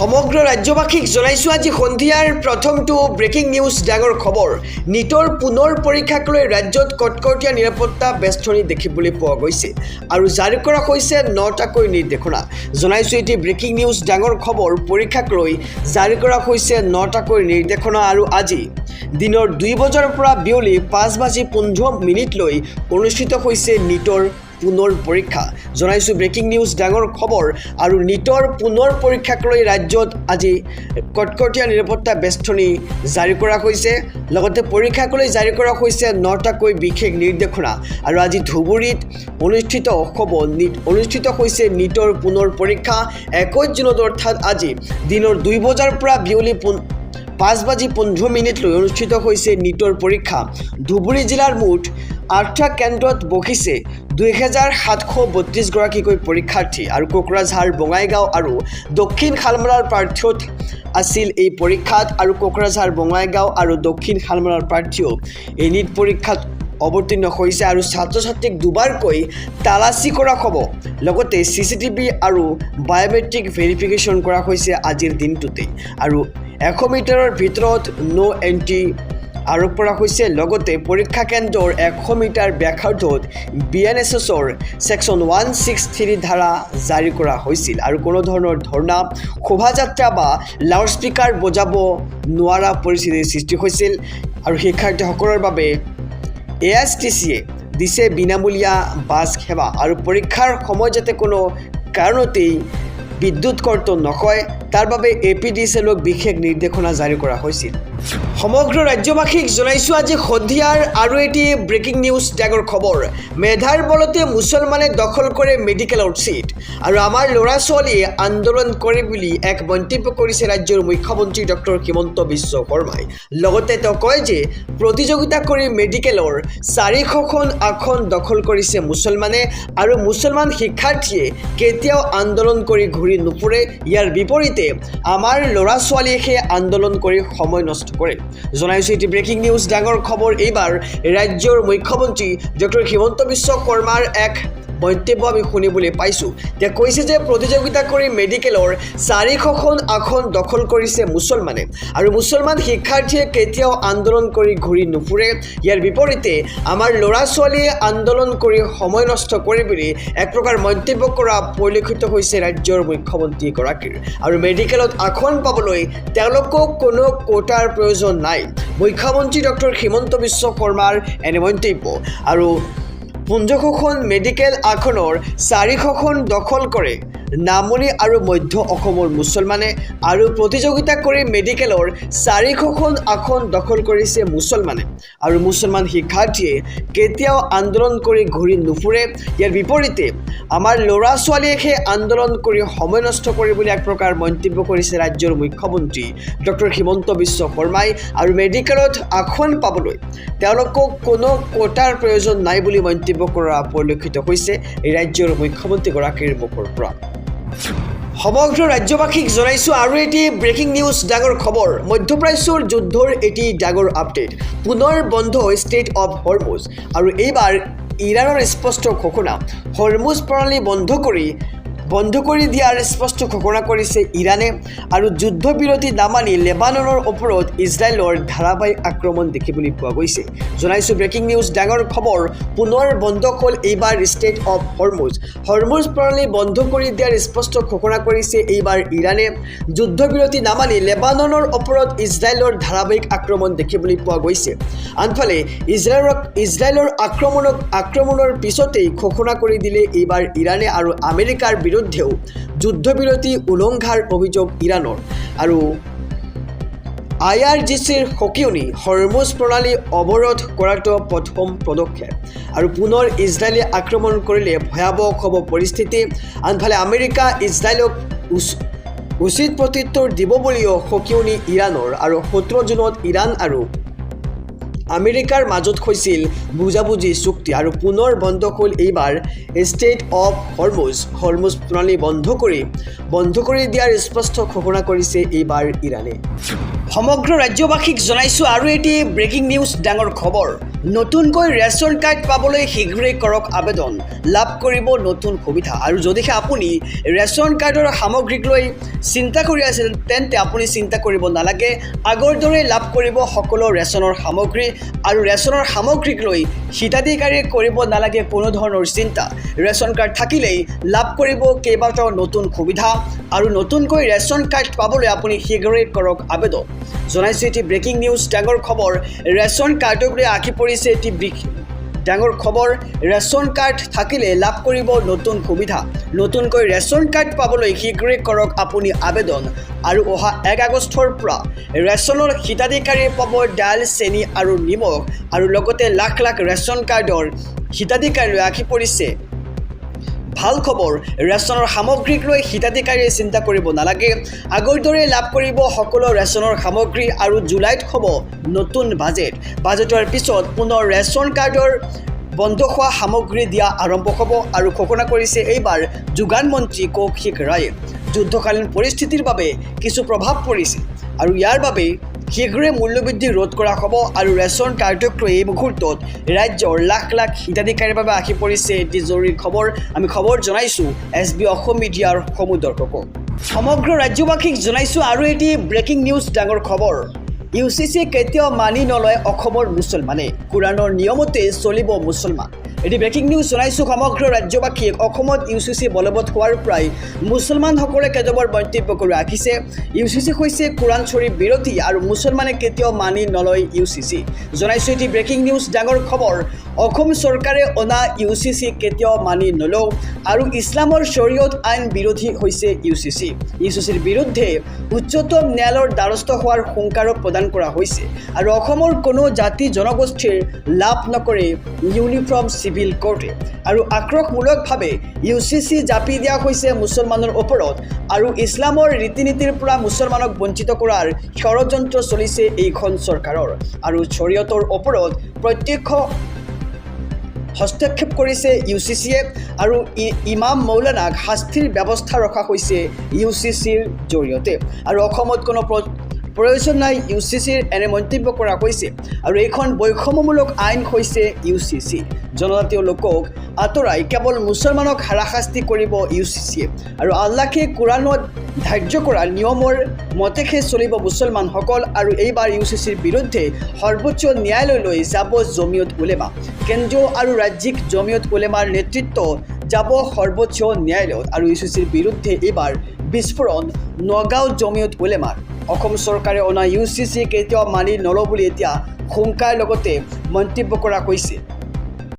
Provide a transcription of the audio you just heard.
সমগ্ৰ ৰাজ্যবাসীক জনাইছো আজি সন্ধিয়াৰ প্ৰথমটো ব্ৰেকিং নিউজ ডাঙৰ খবৰ নিটৰ পুনৰ পৰীক্ষাক লৈ ৰাজ্যত কটকটীয়া নিৰাপত্তা বেষ্টনী দেখিবলৈ পোৱা গৈছে আৰু জাৰি কৰা হৈছে 9টাকৈ নিৰ্দেশনা জনাইছো এটি ব্ৰেকিং নিউজ ডাঙৰ খবৰ পৰীক্ষাক লৈ জাৰি কৰা হৈছে 9টাকৈ নিৰ্দেশনা আৰু আজি দিনৰ 2 বজাৰ পৰা বিয়লি 5:15 লৈ অনুষ্ঠিত হৈছে নিটৰ পুনৰ পৰীক্ষা জনাইছো ব্ৰেকিং নিউজ ডাঙৰ খবৰ আৰু নিটৰ পুনৰ পৰীক্ষাক লৈ ৰাজ্যত আজি কটকটীয়া নিৰাপত্তা বেষ্টনী জাৰি কৰা হৈছে লগতে পৰীক্ষাক লৈ জাৰি কৰা হৈছে 9টাকৈ বিশেষ নিৰ্দেশনা আৰু আজি ধুবুৰীত অনুষ্ঠিত হৈছে নিটৰ পুনৰ পৰীক্ষা 21 জুনত অৰ্থাৎ আজি দিনৰ 2 বজাৰ পৰা বিয়লি 5:15 লৈ অনুষ্ঠিত হৈছে নিটৰ পৰীক্ষা ধুবুৰী জিলাৰ মুঠ 8টা কেন্দ্ৰত বহিছে 2732 গৰাকীকৈ পৰীক্ষাৰ্থী আৰু কোকৰাঝাৰ বঙাইগাঁও আৰু দক্ষিণ শালমৰাৰ প্ৰাৰ্থীত আছিল এই পৰীক্ষাত আৰু কোকৰাঝাৰ বঙাইগাঁও আৰু দক্ষিণ শালমৰাৰ প্ৰাৰ্থীও এই নিট পৰীক্ষাত অৱতীৰ্ণ হৈছে আৰু ছাত্ৰ-ছাত্ৰীক দুবাৰকৈ তালাচী কৰা হ'ব লগতে চিচিটিভি আৰু বায়োমেট্ৰিক ভেৰিফিকেশ্যন কৰা হৈছে আজিৰ দিনটোতে আৰু 100 মিটাৰৰ ভিতৰত নো এণ্ট্ৰি আৰোপ কৰা হৈছে লগতে পৰীক্ষা কেন্দ্ৰৰ 100 মিটাৰ ব্যাসাৰ্ধত BNSSৰ সেকশন 163 ধাৰা জাৰি কৰা হৈছিল আৰু কোনো ধৰণৰ ধৰ্ণা শোভাযাত্ৰা বা লাউডস্পিকাৰ বজাব নোৱাৰা পৰিস্থিতিৰ সৃষ্টি হৈছিল আৰু শিক্ষাৰ্থীসকলৰ বাবে ASTCয়ে দিছে বিনামূলীয়া বাছ সেৱা আৰু পৰীক্ষাৰ সময় যাতে কোনো কাৰণতেই বিদ্যুৎ কৰ্তন নহয় তাৰ বাবে APDCLক বিশেষ নিৰ্দেশনা জাৰি কৰা হৈছিল সমগ্ৰ ৰাজ্যবাসীক জনাইছো আজি সন্ধিয়াৰ আৰু এটি ব্ৰেকিং নিউজ ডাঙৰ খবৰ মেধাৰ বলতে মুছলমানে দখল কৰে মেডিকেলৰ সিট আৰু আমাৰ ল'ৰা ছোৱালীয়ে আন্দোলন কৰে বুলি এক মন্তব্য কৰিছে ৰাজ্যৰ মুখ্যমন্ত্ৰী ডক্টৰ হিমন্ত বিশ্ব শৰ্মাই লগতে তেওঁ কয় যে প্ৰতিযোগিতা কৰি মেডিকেলৰ 400খন আসন দখল কৰিছে মুছলমানে আৰু মুছলমান শিক্ষাৰ্থীয়ে কেতিয়াও আন্দোলন কৰি ঘূৰি নুফুৰে ইয়াৰ বিপৰীতে আমাৰ ল'ৰা ছোৱালীয়ে আন্দোলন কৰি সময় নষ্ট কৰে জনাইছো এটি ব্ৰেকিং নিউজ ডাঙৰ খবৰ এইবাৰ ৰাজ্যৰ মুখ্যমন্ত্ৰী ডক্টৰ হিমন্ত বিশ্ব শৰ্মাৰ এক মন্তব্য আমি শুনিবলৈ পাইছোঁ তেওঁ কৈছে যে প্ৰতিযোগিতা কৰি মেডিকেলৰ 400খন আসন দখল কৰিছে মুছলমানে আৰু মুছলমান শিক্ষাৰ্থীয়ে কেতিয়াও আন্দোলন কৰি ঘূৰি নুফুৰে ইয়াৰ বিপৰীতে আমাৰ ল'ৰা ছোৱালীয়ে আন্দোলন কৰি সময় নষ্ট কৰে বুলি এক প্ৰকাৰ মন্তব্য কৰা পৰিলক্ষিত হৈছে ৰাজ্যৰ মুখ্যমন্ত্ৰীগৰাকীৰ আৰু মেডিকেলত আসন পাবলৈ তেওঁলোকক কোনো কোটাৰ প্ৰয়োজন নাই মুখ্যমন্ত্ৰী ডক্টৰ হিমন্ত বিশ্ব শৰ্মাৰ এনে মন্তব্য আৰু 15খন মেডিকেল আসনৰ 400খন দখল কৰে নামনি আৰু মধ্য অসমৰ মুছলমানে আৰু প্ৰতিযোগিতা কৰি মেডিকেলৰ 400খন আসন দখল কৰিছে মুছলমানে আৰু মুছলমান শিক্ষাৰ্থীয়ে কেতিয়াও আন্দোলন কৰি ঘূৰি নুফুৰে ইয়াৰ বিপৰীতে আমাৰ ল'ৰা ছোৱালীয়ে আন্দোলন কৰি সময় নষ্ট কৰে বুলি এক প্ৰকাৰ মন্তব্য কৰিছে ৰাজ্যৰ মুখ্যমন্ত্ৰী ডক্টৰ হিমন্ত বিশ্ব শৰ্মাই আৰু মেডিকেলত আসন পাবলৈ তেওঁলোকক কোনো কোটাৰ প্ৰয়োজন নাই বুলি মন্তব্য কৰা পৰিলক্ষিত হৈছে ৰাজ্যৰ মুখ্যমন্ত্ৰীগৰাকীৰ মুখৰ পৰা সমগ্ৰ ৰাজ্যবাসীক জনাইছো আৰু এটি ব্ৰেকিং নিউজ ডাঙৰ খবৰ মধ্যপ্ৰাচ্যৰ যুদ্ধৰ এটি ডাঙৰ আপডেট পুনৰ বন্ধ ষ্টেট অফ হৰমুজ আৰু এইবাৰ ইৰাণৰ স্পষ্ট ঘোষণা হৰমুজ প্ৰণালী বন্ধ কৰি দিয়াৰ স্পষ্ট ঘোষণা কৰিছে ইৰাণে আৰু যুদ্ধবিৰতি নামানি লেবাননৰ ওপৰত ইজৰাইলৰ ধাৰাবাহিক আক্ৰমণ দেখিবলৈ পোৱা গৈছে জনাইছো ব্ৰেকিং নিউজ ডাঙৰ খবৰ পুনৰ বন্ধ হ'ল এইবাৰ ষ্টেট অফ হৰমুজ প্ৰণালী বন্ধ কৰি দিয়াৰ স্পষ্ট ঘোষণা কৰিছে এইবাৰ ইৰাণে যুদ্ধবিৰতি নামানি লেবাননৰ ওপৰত ইজৰাইলৰ ধাৰাবাহিক আক্ৰমণ দেখিবলৈ পোৱা গৈছে আনফালে ইজৰাইলৰ আক্ৰমণৰ পিছতেই ঘোষণা কৰি দিলে এইবাৰ ইৰাণে আৰু আমেৰিকাৰ বিৰুদ্ধেও যুদ্ধবিৰতি উলংঘাৰ অভিযোগ ইৰাণৰ আৰু IRGCৰ সকিয়নি হৰমুজ প্ৰণালী অৱৰোধ কৰাটো প্ৰথম পদক্ষেপ আৰু পুনৰ ইজৰাইলে আক্ৰমণ কৰিলে ভয়াৱহ হ'ব পৰিস্থিতি আনফালে আমেৰিকা ইজৰাইলক উচিত প্ৰত্যুত্তৰ দিব বুলিও সকিয়নি ইৰাণৰ আৰু 17 জুনত ইৰাণ আৰু আমেৰিকাৰ মাজত হৈছিল বুজাবুজি চুক্তি আৰু পুনৰ বন্ধ হ'ল এইবাৰ ষ্টেট অফ হৰমুজ প্ৰণালী বন্ধ কৰি দিয়াৰ স্পষ্ট ঘোষণা কৰিছে এইবাৰ ইৰাণে সমগ্ৰ ৰাজ্যবাসীক জনাইছো আৰু এটি ব্ৰেকিং নিউজ ডাঙৰ খবৰ নতুনকৈ ৰেচন কাৰ্ড পাবলৈ শীঘ্ৰেই কৰক আবেদন, লাভ কৰিব নতুন সুবিধা। আৰু যদিহে আপুনি ৰেচন কাৰ্ডৰ সামগ্ৰীক লৈ চিন্তা কৰি আছিল তেন্তে আপুনি চিন্তা কৰিব নালাগে। আগৰ দৰে লাভ কৰিব সকলো ৰেচনৰ সামগ্ৰী আৰু ৰেচনৰ সামগ্ৰীক লৈ হিতাধিকাৰী কৰিব নালাগে কোনো ধৰণৰ চিন্তা। ৰেচন কাৰ্ড থাকিলেই লাভ কৰিব কেইবাটাও নতুন সুবিধা আৰু নতুনকৈ ৰেচন কাৰ্ড পাবলৈ আপুনি শীঘ্ৰেই কৰক আবেদন। জনাইছোঁ এটি ব্ৰেকিং নিউজ, ডাঙৰ খবৰ। ৰেচন কাৰ্ডক লৈ আঁকি পৰিছে এটি ডাঙৰ খবৰ। ৰেচন কাৰ্ড থাকিলে লাভ কৰিব নতুন সুবিধা। নতুনকৈ ৰেচন কাৰ্ড পাবলৈ শীঘ্ৰেই কৰক আপুনি আবেদন। আৰু অহা 1 আগষ্টৰ পৰা ৰেচনৰ হিতাধিকাৰী পাব দাইল, চেনি আৰু নিমখ। আৰু লগতে লাখ লাখ ৰেচন কাৰ্ডৰ হিতাধিকাৰীলৈ আঁকি পৰিছে ভাল খবৰ। ৰেচনৰ সামগ্ৰীক লৈ হিতাধিকাৰীয়ে চিন্তা কৰিব নালাগে। আগৰ দৰে লাভ কৰিব সকলো ৰেচনৰ সামগ্ৰী আৰু জুলাইত হ'ব নতুন বাজেটৰ পিছত পুনৰ ৰেচন কাৰ্ডৰ বন্ধ হোৱা সামগ্ৰী দিয়া আৰম্ভ হ'ব। আৰু ঘোষণা কৰিছে এইবাৰ যোগান মন্ত্ৰী কৌশিক ৰায়ে। যুদ্ধকালীন পৰিস্থিতিৰ বাবে কিছু প্ৰভাৱ পৰিছে আৰু ইয়াৰ বাবে শীঘ্ৰে মূল্যবৃদ্ধি ৰোধ কৰা হ'ব। আৰু ৰেচন কাৰ্ডক লৈ এই মুহূৰ্তত ৰাজ্যৰ লাখ লাখ হিতাধিকাৰীৰ বাবে আহি পৰিছে এটি জৰুৰী খবৰ। আমি খবৰ জনাইছোঁ SB অসম মিডিয়াৰ সমূহ দৰ্শকক। সমগ্ৰ ৰাজ্যবাসীক জনাইছোঁ আৰু এটি ব্ৰেকিং নিউজ, ডাঙৰ খবৰ। UCC কেতিয়াও মানি নলয় অসমৰ মুছলমানে, কোৰাণৰ নিয়মতে চলিব মুছলমান। এটি ব্ৰেকিং নিউজ জনাইছোঁ সমগ্ৰ ৰাজ্যবাসীক। অসমত UCC বলবৎ হোৱাৰ পৰাই মুছলমানসকলে কেতবোৰ মন্তব্য কৰি ৰাখিছে। UCC হৈছে কোৰাণ শ্বৰীফ বিৰোধী আৰু মুছলমানে কেতিয়াও মানি নলয় UCC। জনাইছোঁ এটি ব্ৰেকিং নিউজ, ডাঙৰ খবৰ। অসম চৰকাৰে অনা UCC কেতিয়াও মানি নলওঁ আৰু ইছলামৰ শৰীয়ত আইন বিৰোধী হৈছে UCC। UCCৰ বিৰুদ্ধে উচ্চতম ন্যায়ালয়ৰ দ্বাৰস্থ হোৱাৰ হুংকাৰো প্ৰদান কৰা হৈছে। আৰু অসমৰ কোনো জাতি জনগোষ্ঠীৰ লাভ নকৰে ইউনিফৰ্ম চিভিল কোৰ্টে। আৰু আক্ৰোশমূলকভাৱে UCC জাপি দিয়া হৈছে মুছলমানৰ ওপৰত আৰু ইছলামৰ ৰীতি নীতিৰ পৰা মুছলমানক বঞ্চিত কৰাৰ ষড়যন্ত্ৰ চলিছে এইখন চৰকাৰৰ। আৰু শৰীয়তৰ ওপৰত প্ৰত্যক্ষ হস্তক্ষেপ কৰিছে UCCয়ে আৰু ইমাম মৌলানাক শাস্তিৰ ব্যৱস্থা ৰখা হৈছে UCCৰ জৰিয়তে। আৰু অসমত কোনো প্ৰয়োজন নাই UCCৰ এনে মন্তব্য কৰা হৈছে। আৰু এইখন বৈষম্যমূলক আইন হৈছে UCC। জনজাতীয় লোকক আঁতৰাই কেৱল মুছলমানক হাৰাশাস্তি কৰিব UCCয়ে। আৰু আল্লাহে কোৰাণত ধাৰ্য কৰা নিয়মৰ মতেহে চলিব মুছলমানসকল। আৰু এইবাৰ UCCৰ বিৰুদ্ধে সৰ্বোচ্চ ন্যায়ালয়লৈ যাব জমিয়ত উলেমা। কেন্দ্ৰীয় আৰু ৰাজ্যিক জমিয়ত উলেমাৰ নেতৃত্ব যাব সৰ্বোচ্চ ন্যায়ালয়ত। আৰু UCCৰ বিৰুদ্ধে এইবাৰ বিস্ফোৰণ নগাঁও জমিয়ত উলেমাৰ। অসম চৰকাৰে অনা UCC কেতিয়াও মানি নলওঁ বুলি এতিয়া হুংকাৰ লগতে মন্তব্য কৰা হৈছে।